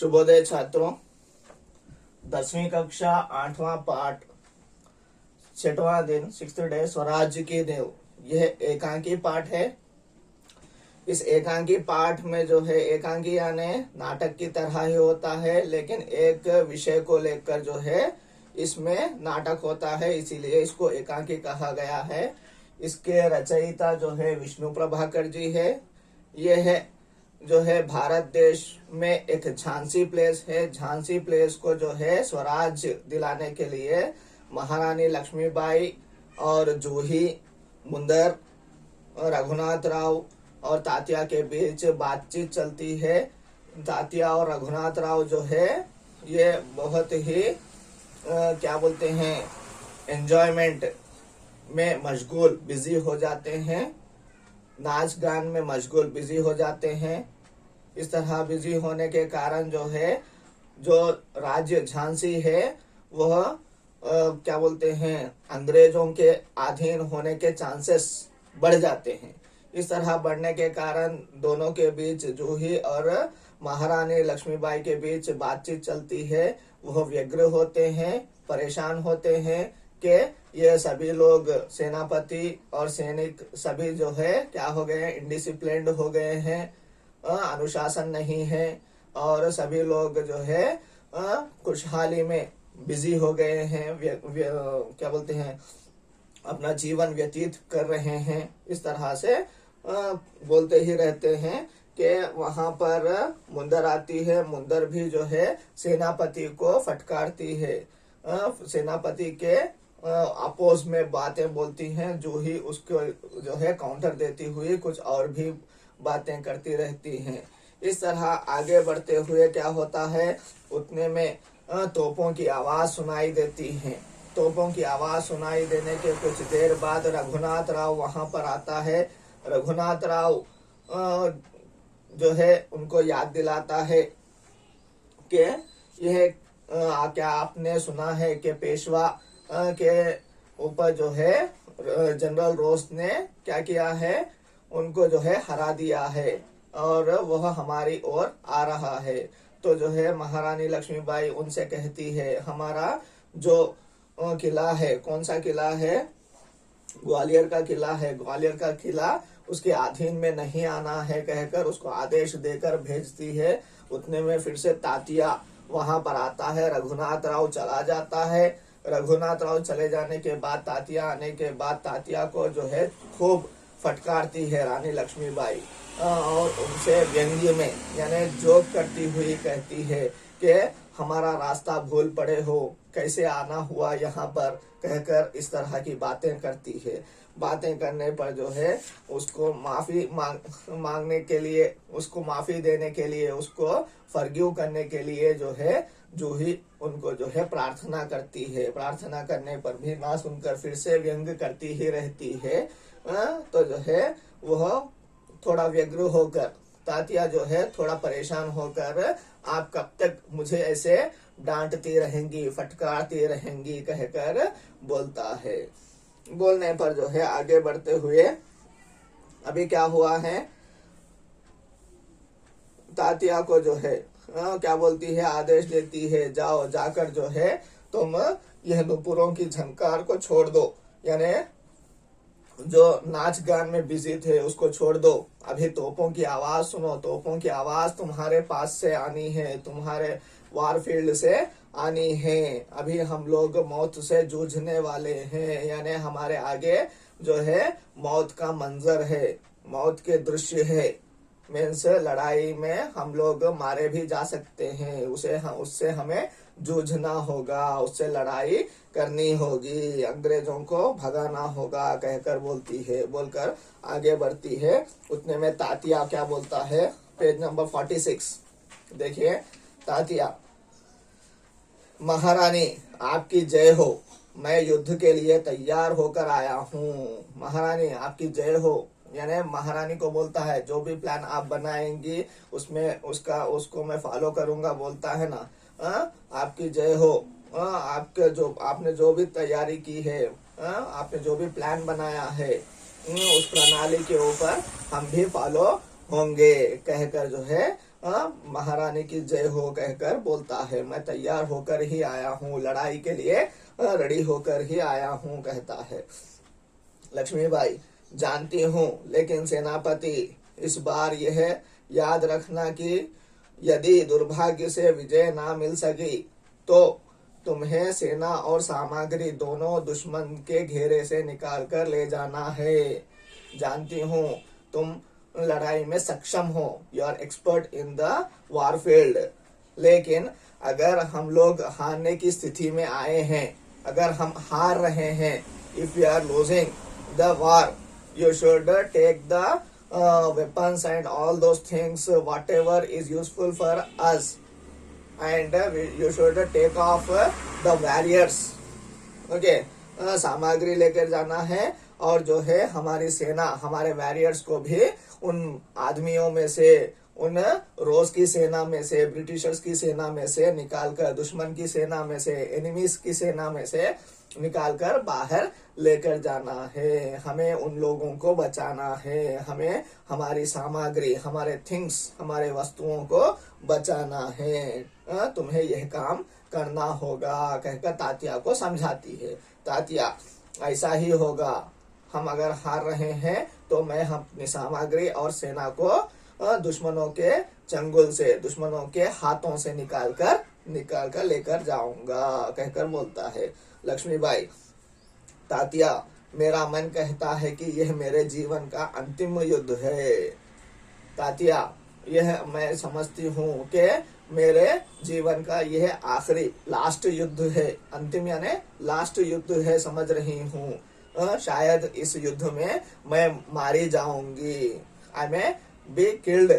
शुभोदय छात्रों। 10वीं कक्षा 8वां पाठ 6वां दिन 6th डे स्वराज्य की नींव। यह एकांकी पाठ है। इस एकांकी पाठ में जो है एकांकी यानी नाटक की तरह ही होता है, लेकिन एक विषय को लेकर जो है इसमें नाटक होता है, इसीलिए इसको एकांकी कहा गया है। इसके रचयिता जो है विष्णु प्रभाकर जी है। यह है जो है भारत देश में एक झांसी प्लेस है। झांसी प्लेस को जो है स्वराज दिलाने के लिए महारानी लक्ष्मीबाई और जूही मुंदर और रघुनाथ राव और तात्या के बीच बातचीत चलती है। तात्या और रघुनाथ राव जो है ये बहुत ही क्या बोलते हैं एंजॉयमेंट में मशगूल बिजी हो जाते हैं, नाच गान में मशगूल बिजी हो जाते हैं। इस तरह बिजी होने के कारण जो है जो राज्य झांसी है वह क्या बोलते हैं अंग्रेजों के अधीन होने के चांसेस बढ़ जाते हैं। इस तरह बढ़ने के कारण दोनों के बीच जूही और महारानी लक्ष्मीबाई के बीच बातचीत चलती है। वह व्यग्र होते हैं, परेशान होते हैं कि ये सभी लोग सेनापति और सैनिक सभी जो है क्या हो गए, इंडिसिप्लिन्ड हो गए हैं, अनुशासन नहीं है और सभी लोग जो है खुशहाली में बिजी हो गए हैं, क्या बोलते हैं अपना जीवन व्यतीत कर रहे हैं। इस तरह से बोलते ही रहते हैं कि वहां पर मुंदर आती है। मुंदर भी जो है सेनापति को फटकारती है, सेनापति के अपोज में बातें बोलती हैं। जो ही उसको जो है काउंटर देती हुई कुछ और भी बातें करती रहती हैं। इस तरह आगे बढ़ते हुए क्या होता है, उतने में तोपों की आवाज सुनाई देती है। तोपों की आवाज सुनाई देने के कुछ देर बाद रघुनाथ राव वहां पर आता है। रघुनाथ राव जो है उनको याद दिलाता है कि यह क्या आपने सुना है कि पेशवा के ऊपर जो है जनरल रोस ने क्या किया है, उनको जो है हरा दिया है और वह हमारी ओर आ रहा है। तो जो है महारानी लक्ष्मीबाई उनसे कहती है हमारा जो किला है, कौन सा किला है, ग्वालियर का किला है, ग्वालियर का किला उसके अधीन में नहीं आना है कहकर उसको आदेश देकर भेजती है। उतने में फिर से तात्या वहां पर आता है। रघुनाथ राव चला जाता है। रघुनाथ राव चले जाने के बाद तात्या आने के बाद तात्या को जो है खूब फटकारती है रानी लक्ष्मीबाई और उनसे व्यंग्य में यानी जोक करती हुई कहती है कि हमारा रास्ता भूल पड़े हो, कैसे आना हुआ यहाँ पर कहकर इस तरह की बातें करती है। बातें करने पर जो है उसको माफी मांगने के लिए, उसको माफी देने के लिए, उसको फॉरगिव करने के लिए जो है जूही उनको जो है प्रार्थना करती है। प्रार्थना करने पर भी ना सुनकर फिर से व्यंग करती ही रहती है। तो जो है वह थोड़ा व्यग्र होकर तात्या जो है थोड़ा परेशान होकर आप कब तक मुझे ऐसे डांटती रहेंगी, फटकारती रहेंगी कहकर बोलता है। बोलने पर जो है आगे बढ़ते हुए अभी क्या हुआ है, तात्या को जो है क्या बोलती है, आदेश देती है जाओ जाकर जो है तुम यह नुपुरों की झंकार को छोड़ दो, यानी जो नाच गान में बिजी थे उसको छोड़ दो। अभी तोपों की आवाज सुनो, तोपों की आवाज तुम्हारे पास से आनी है, तुम्हारे वारफील्ड से आनी है। अभी हम लोग मौत से जूझने वाले हैं, यानी हमारे आगे जो है मौत का मंजर है, मौत के दृश्य है। मीन्स लड़ाई में हम लोग मारे भी जा सकते हैं, उससे हमें जूझना होगा, उससे लड़ाई करनी होगी, अंग्रेजों को भगाना होगा कहकर बोलती है। बोलकर आगे बढ़ती है। उतने में तात्या क्या बोलता है, पेज नंबर 46 देखिए। तात्या, महारानी आपकी जय हो, मैं युद्ध के लिए तैयार होकर आया हूँ। महारानी आपकी जय हो, यानी महारानी को बोलता है जो भी प्लान आप बनाएंगी उसमें उसको मैं फॉलो करूंगा, बोलता है ना। आपकी जय हो, आपके जो आपने जो भी तैयारी की है, आपने जो भी प्लान बनाया है उस प्रणाली के ऊपर हम भी फॉलो होंगे कहकर जो है महारानी की जय हो कहकर बोलता है। मैं तैयार होकर ही आया हूँ, लड़ाई के लिए रेडी होकर ही आया हूँ कहता है। लक्ष्मीबाई, जानती हूँ, लेकिन सेनापति इस बार यह याद रखना कि यदि दुर्भाग्य से विजय ना मिल सकी तो तुम्हें सेना और सामग्री दोनों दुश्मन के घेरे से निकाल कर ले जाना है। जानती हूँ तुम लड़ाई में सक्षम हो, you are expert in the war field, लेकिन अगर हम लोग हारने की स्थिति में आए हैं, अगर हम हार रहे हैं, if you are losing the war, you should take the weapons and all those things, whatever is useful for us, and you should take off the warriors. Okay, सामग्री लेकर जाना है और जो है हमारी सेना, हमारे वॉरियर्स को भी उन आदमियों में से, उन रोज की सेना में से, ब्रिटिशर्स की सेना में से निकालकर, दुश्मन की सेना में से, एनिमीज की सेना में से निकालकर बाहर लेकर जाना है। हमें उन लोगों को बचाना है, हमें हमारी सामग्री, हमारे थिंग्स, हमारे वस्तुओं को बचाना है। तुम्हें यह काम करना होगा कहकर तात्या को समझाती है। तात्या, ऐसा ही होगा, हम अगर हार रहे हैं तो मैं अपनी सामग्री और सेना को दुश्मनों के चंगुल से, दुश्मनों के हाथों से निकाल कर लेकर जाऊंगा कहकर बोलता है। लक्ष्मीबाई, तात्या, मेरा मन कहता है कि यह मेरे जीवन का अंतिम युद्ध है। तात्या, यह मैं समझती हूँ कि मेरे जीवन का यह आखिरी लास्ट युद्ध है। अंतिम यानी लास्ट युद्ध है, समझ रही हूँ। शायद इस युद्ध में मैं मारी जाऊंगी। I may be killed,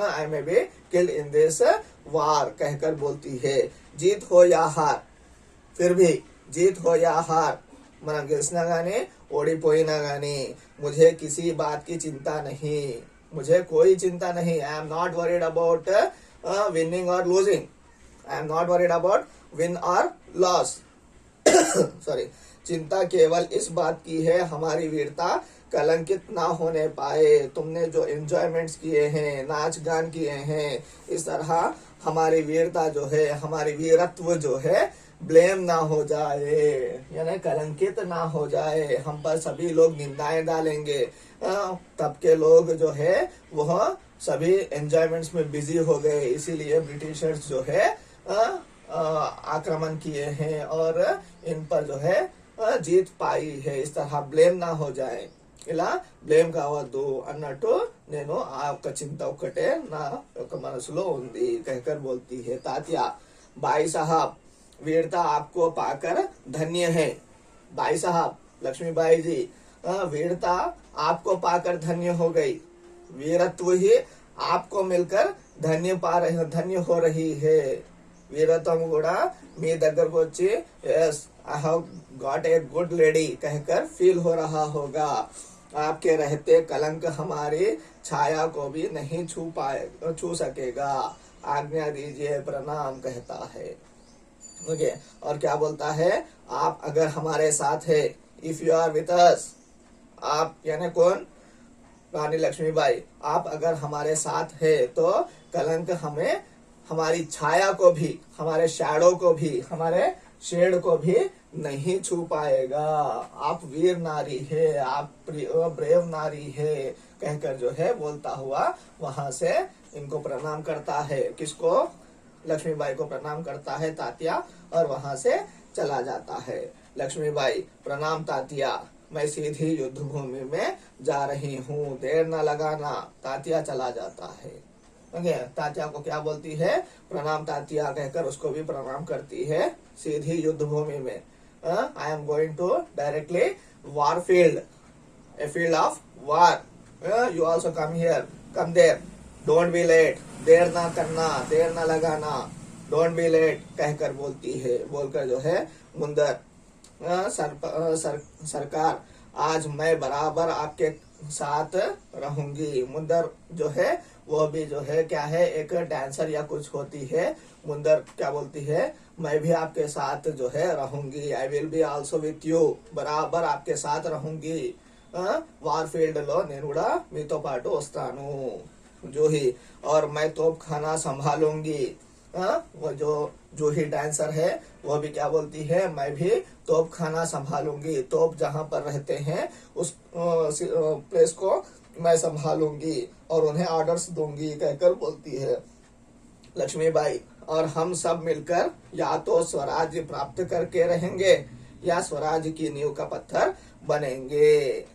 I may be killed in this war कहकर बोलती है। जीत हो या हार, फिर भी जीत हो या हार, మనం గెలిచినా గానీ ఓడిపోయినా గానీ मुझे किसी बात की चिंता नहीं, मुझे कोई चिंता नहीं। I am not worried about winning और losing, I am not worried about win और लॉस। सॉरी, चिंता केवल इस बात की है हमारी वीरता कलंकित ना होने पाए। तुमने जो एंजॉयमेंट्स किए हैं, नाच गान किए हैं, इस तरह हमारी वीरता जो है, हमारी वीरत्व जो है ब्लेम ना हो जाए, यानी कलंकित ना हो जाए। हम पर सभी लोग निंदाएं डालेंगे। तब के लोग जो है वह सभी एंजॉयमेंट्स में बिजी हो गए, इसीलिए ब्रिटिशर्स जो है आक्रमण किए हैं और इन पर जो है जीत पाई है। इस तरह ब्लेम ना हो जाए, ఇలా బ్లేమ్ కావద్దు అన్నట్టు నేను ఆ ఒక్క చింత ఒక్కటే నా యొక్క మనసులో ఉంది कहकर बोलती है तात्या। भाई साहब, वीरता आपको पाकर धन्य है। भाई साहब, लक्ष्मीबाई जी, वीरता आपको पाकर धन्य हो गई। वीरत्व ही आपको मिलकर धन्य हो रही है। वीरत्व కూడా మీ దగ్గరకు వచ్చి yes I have got a good lady कहकर फील हो रहा होगा। आपके रहते कलंक हमारी छाया को भी नहीं छू सकेगा। आज्ञा दीजिए, प्रणाम कहता है। ओके, और क्या बोलता है, आप अगर हमारे साथ है, if you are with us, आप यानी कौन, रानी लक्ष्मीबाई, आप अगर हमारे साथ है तो कलंक हमें, हमारी छाया को भी, हमारे शैडो को भी, हमारे शेड को भी नहीं छू पाएगा। आप वीर नारी है, आप ब्रेव नारी है कहकर जो है बोलता हुआ वहां से इनको प्रणाम करता है। किसको? लक्ष्मीबाई को प्रणाम करता है तात्या, और वहां से चला जाता है। लक्ष्मीबाई, प्रणाम तात्या, मैं सीधी युद्ध भूमि में जा रही हूँ, देर न लगाना। तात्या चला जाता है। ओके, तात्या को क्या बोलती है, प्रणाम तात्या कहकर उसको भी प्रणाम करती है। सीधी युद्ध भूमि में, I am going to directly war field, a field of war. You also come here, come there, don't be late, देर ना करना, देर ना लगाना, डोंट बी लेट कहकर बोलती है। बोलकर जो है मुंदर, सरकार, आज मैं बराबर आपके साथ रहूंगी। मुंदर जो है वो भी जो है क्या है, एक डांसर या कुछ होती है। मुंदर क्या बोलती है, मैं भी आपके साथ जो है रहूंगी। I will be also with you, बराबर आपके साथ रहूंगी। వార్ ఫీల్డ్ లో నేను కూడా మీతో పాటు వస్తాను जूही, और मैं तोप खाना संभालूंगी। वो जो जूही डांसर है वो भी क्या बोलती है, मैं भी तोप खाना संभालूंगी, तोप जहां पर रहते हैं उस प्लेस को मैं संभालूंगी और उन्हें ऑर्डर्स दूंगी कहकर बोलती है लक्ष्मीबाई। और हम सब मिलकर या तो स्वराज्य प्राप्त करके रहेंगे या स्वराज्य की नींव का पत्थर बनेंगे।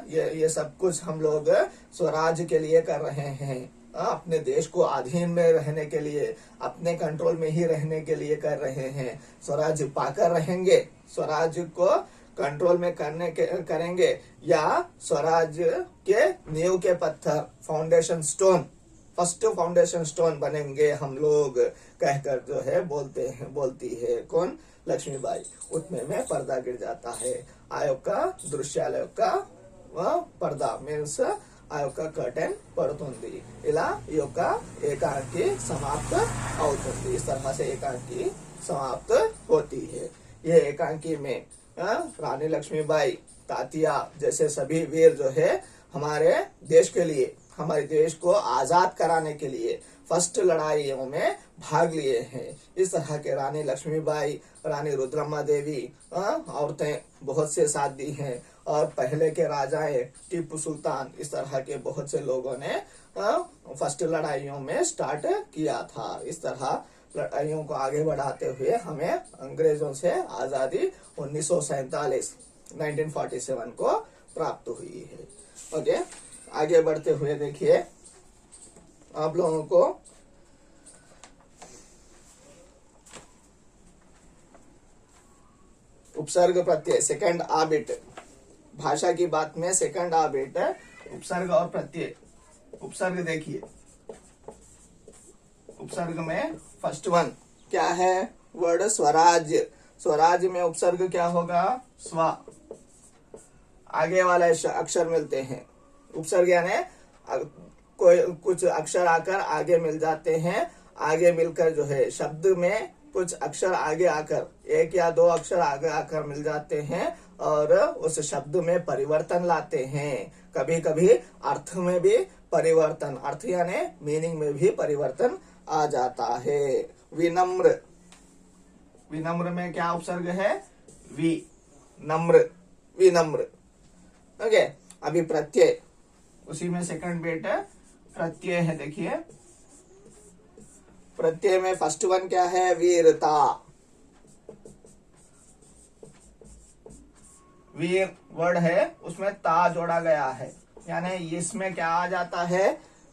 ये सब कुछ हम लोग स्वराज्य के लिए कर रहे हैं, अपने देश को अधीन में रहने के लिए, अपने कंट्रोल में ही रहने के लिए कर रहे हैं। स्वराज्य पाकर रहेंगे, स्वराज्य को कंट्रोल में करेंगे, या स्वराज्य के नींव के पत्थर, foundation stone, first foundation stone बनेंगे हम लोग कहकर जो है बोलती है कौन, लक्ष्मीबाई। उतने में पर्दा गिर जाता है। आयोग का दृश्यालय का पर्दा मीन्स आयोग का कर्टन पड़ुतुंदी। ఇలా ఈ యొక్క एकांकी समाप्त అవుతుంది। इस तरह से एकांकी समाप्त होती है। ये एकांकी में रानी लक्ष्मीबाई, तात्या जैसे सभी वीर जो है हमारे देश के लिए, हमारे देश को आजाद कराने के लिए फर्स्ट लड़ाइयों में भाग लिए हैं। इस तरह के रानी लक्ष्मीबाई, रानी रुद्रम्मा देवी औरतें बहुत से साथ दी हैं, और पहले के राजाएं टीपू सुल्तान, इस तरह के बहुत से लोगों ने फर्स्ट लड़ाइयों में स्टार्ट किया था। इस तरह लड़ाइयों को आगे बढ़ाते हुए हमें अंग्रेजों से आजादी 1947 को प्राप्त हुई है। ओके, आगे बढ़ते हुए देखिए आप लोगों को उपसर्ग प्रत्यय, सेकंड आ बिट, भाषा की बात में सेकंड आ बिट उपसर्ग और प्रत्यय। उपसर्ग देखिए, उपसर्ग में फर्स्ट वन क्या है, वर्ड स्वराज्य। स्वराज्य में उपसर्ग क्या होगा, स्व। आगे वाले अक्षर मिलते हैं, उपसर्ग यानी कोई कुछ अक्षर आकर आगे मिल जाते हैं, आगे मिलकर जो है शब्द में कुछ अक्षर आगे आकर, एक या दो अक्षर आगे आकर मिल जाते हैं और उस शब्द में परिवर्तन लाते हैं। कभी कभी अर्थ में भी परिवर्तन, अर्थ यानी मीनिंग में भी परिवर्तन आ जाता है। विनम्र, विनम्र में क्या उपसर्ग है, वि, नम्र, विनम्र। ओके, अभी प्रत्यय, उसी में सेकंड बेट प्रत्यय है। देखिए प्रत्यय में फर्स्ट वन क्या है, वीरता। वीर वर्ड है, उसमें ता जोड़ा गया है, यानी इसमें क्या आ जाता है,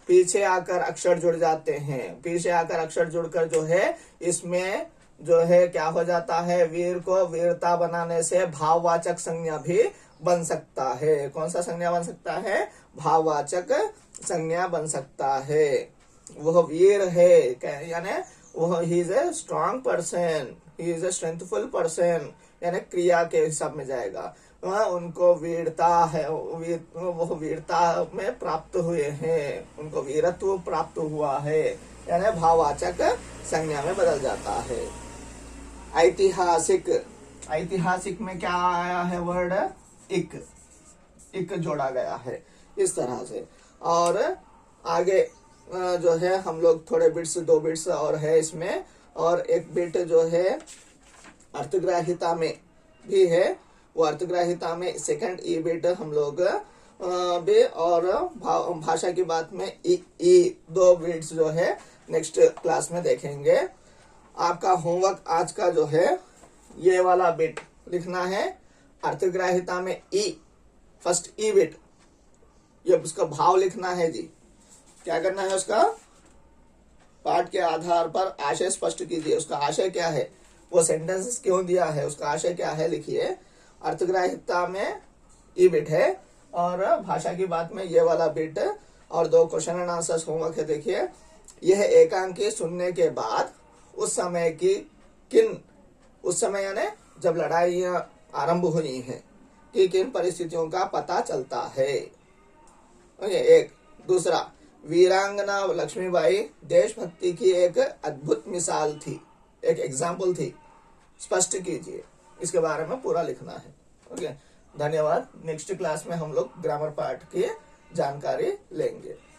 पीछे आकर अक्षर जुड़ जाते हैं। पीछे आकर अक्षर जुड़कर जो है इसमें जो है क्या हो जाता है, वीर को वीरता बनाने से भाववाचक संज्ञा भी बन सकता है। कौन सा संज्ञा बन सकता है, भाववाचक संज्ञा बन सकता है। वह वीर है यानी वह he is a strong person, he is a strengthful person, यानी क्रिया के हिसाब में जाएगा। वह उनको वीरता है, वो वीरता में प्राप्त हुए हैं, उनको वीरत्व प्राप्त हुआ है, यानी भाववाचक संज्ञा में बदल जाता है। ऐतिहासिक, ऐतिहासिक में क्या आया है वर्ड, इक, इक जोड़ा गया है इस तरह से। और आगे जो है हम लोग थोड़े बिट्स, 2 बिट्स और है इसमें, और एक बिट जो है अर्थग्राहिता में भी है। वो अर्थग्राहिता में सेकंड ई बिट हम लोग भी, और भाषा की बात में ई 2 बिट्स जो है नेक्स्ट क्लास में देखेंगे। आपका होमवर्क आज का जो है ये वाला बिट लिखना है। अर्थग्राहिता में ई, फर्स्ट ई बिट, ये उसका भाव लिखना है जी। क्या करना है, उसका पाठ के आधार पर आशय स्पष्ट कीजिए। उसका आशय क्या है, वो सेंटेंस क्यों दिया है, उसका आशय क्या है लिखिए। अर्थग्राहिता में ई बिट है और भाषा की बात में ये वाला बिट, और 2 क्वेश्चन एंड आंसर्स होमवर्क है। देखिए, यह एकांकी सुनने के बाद उस समय की किन, उस समय यानी जब लड़ाइयां आरंभ हुई हैं, कि किन परिस्थितियों का पता चलता है। ओके, एक। दूसरा, वीरांगना लक्ष्मीबाई देशभक्ति की एक अद्भुत मिसाल थी, एक एग्जाम्पल थी, स्पष्ट कीजिए। इसके बारे में पूरा लिखना है। ओके, धन्यवाद। नेक्स्ट क्लास में हम लोग ग्रामर पार्ट की जानकारी लेंगे।